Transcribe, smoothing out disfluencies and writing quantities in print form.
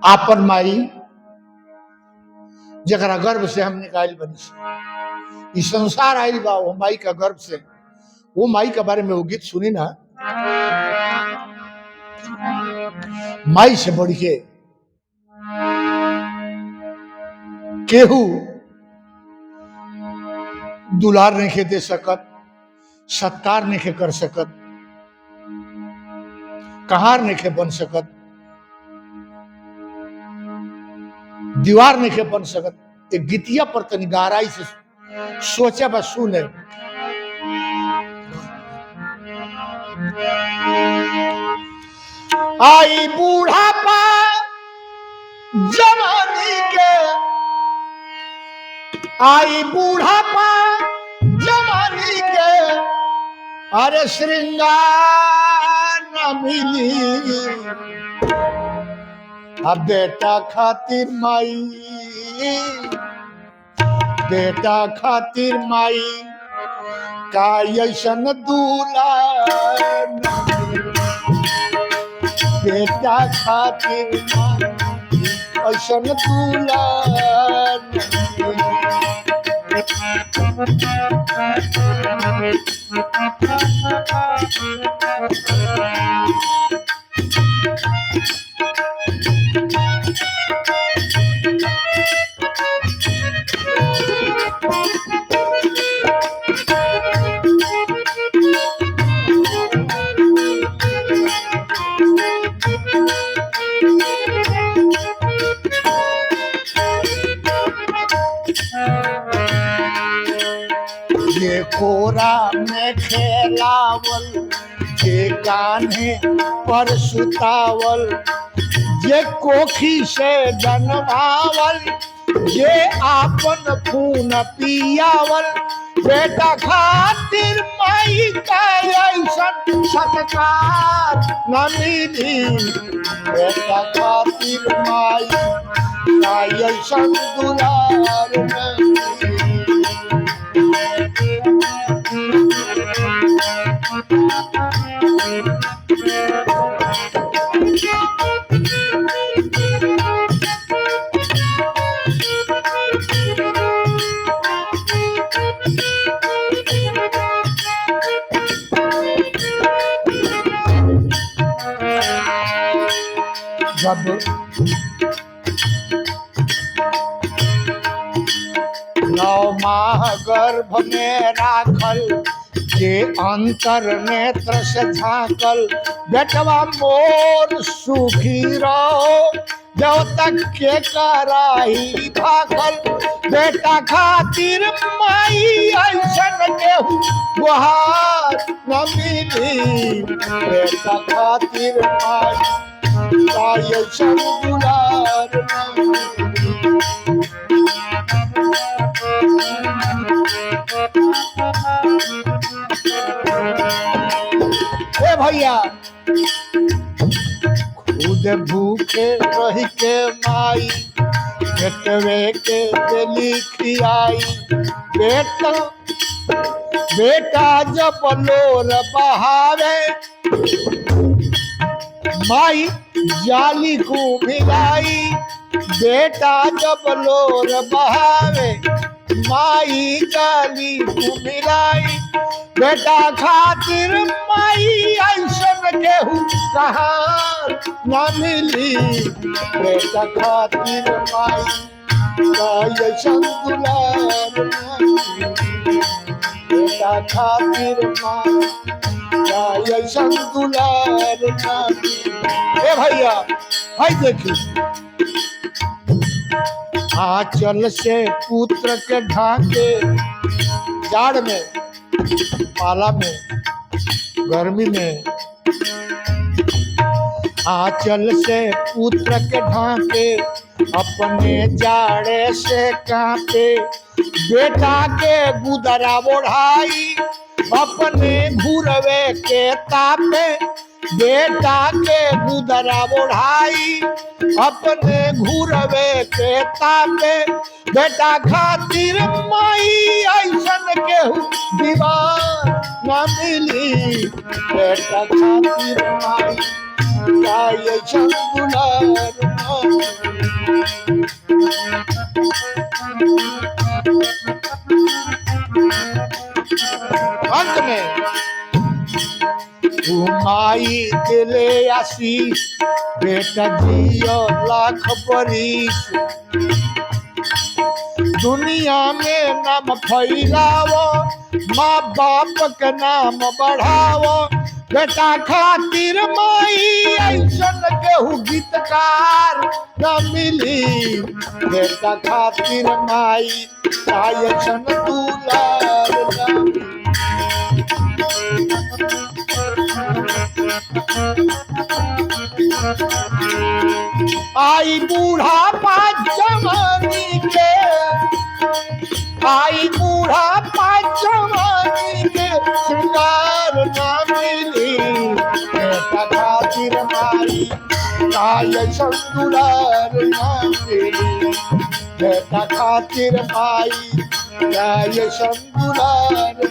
आपन माई जरा गर्भ से हम निकाल बनी इस संसार आयल बा वो माई का गर्भ से। वो माई के बारे में वो गीत सुनी ना, माई से बढ़ के केहू दुलार नहीं दे सकत, सत्कार नहीं कर सकत, कहार नहीं बन सकत, दीवार नहीं बन सकत। एक गीतिया पर तनी गहराई से सोचे बस सुने। आई बूढ़ापा जवानी के, आई बूढ़ापा जवानी के, अरे श्रृंगार न मिली। अब बेटा खातिर माई, बेटा खातिर माई का ऐसन दूल्हा, बेटा खातिर माई ऐसन दूल्हा। ये कोरा में खेलावल, ये कान्हे पर सुतावल, ये कोखी से जनवावल, ये आपन खून पियावल। बेटा खातिर माई का ऐसन सत्कार न मिली, बेटा खातिर माई का ऐसन दुलार न मिली। जब नौ माह गर्भ में राखल, के अंतर नेत्र से झांकल, बेटवा मोर सुखी रहो, जब तक के कराही भागल। बेटा खातिर माई ऐसन केहू गुहार न मिली, बेटा खातिर माई का ऐसन दुलार न मिली। ए भैया खुद भूखे रह के माई बेटवे के देली खियाई। बेटा बेटा जब लोर बहावे, माई जाली को भिलाई। बेटा जब लोर बहावे, माई जाली को भिलाई। बेटा खातिर माई ऐसन केहू कहार न मिली, बेटा खातिर माई का ऐसन दुलार न मिली, बेटा खातिर माई का ऐसन दुलार न मिली। ए भैया हाय देखी, आंचल से पुत्र के ढाके, जाड़ में, पाला में, गर्मी में, आंचल से पुत्र के ढाके, अपने जाड़े से कांपे। बेटा के गुदरा ओढ़ाई, अपने घुरवे के तापे। बेटा के गुदरा ओढ़ाई, अपने घुरवे के तापे। बेटा खातिर माई ऐसन केहू दीवार न मिली, बेटा खातिर माई काय चंदुलार ना अंत में माई दिले आशीष बेटा जियो लाख बरिस दुनिया में नाम फैलावो माँ बाप के नाम बढ़ावो बेटा खातिर माई ऐसन केहू गीतकार न मिली बेटा खातिर माई ऐसन दुलार न मिली आई बूढ़ा जवानी के आई बूढ़ा जवानी के श्रृंगार ना मिली बेटा खातिर माई काय संदुलार ना मिली बेटा खातिर माई काय संदुलार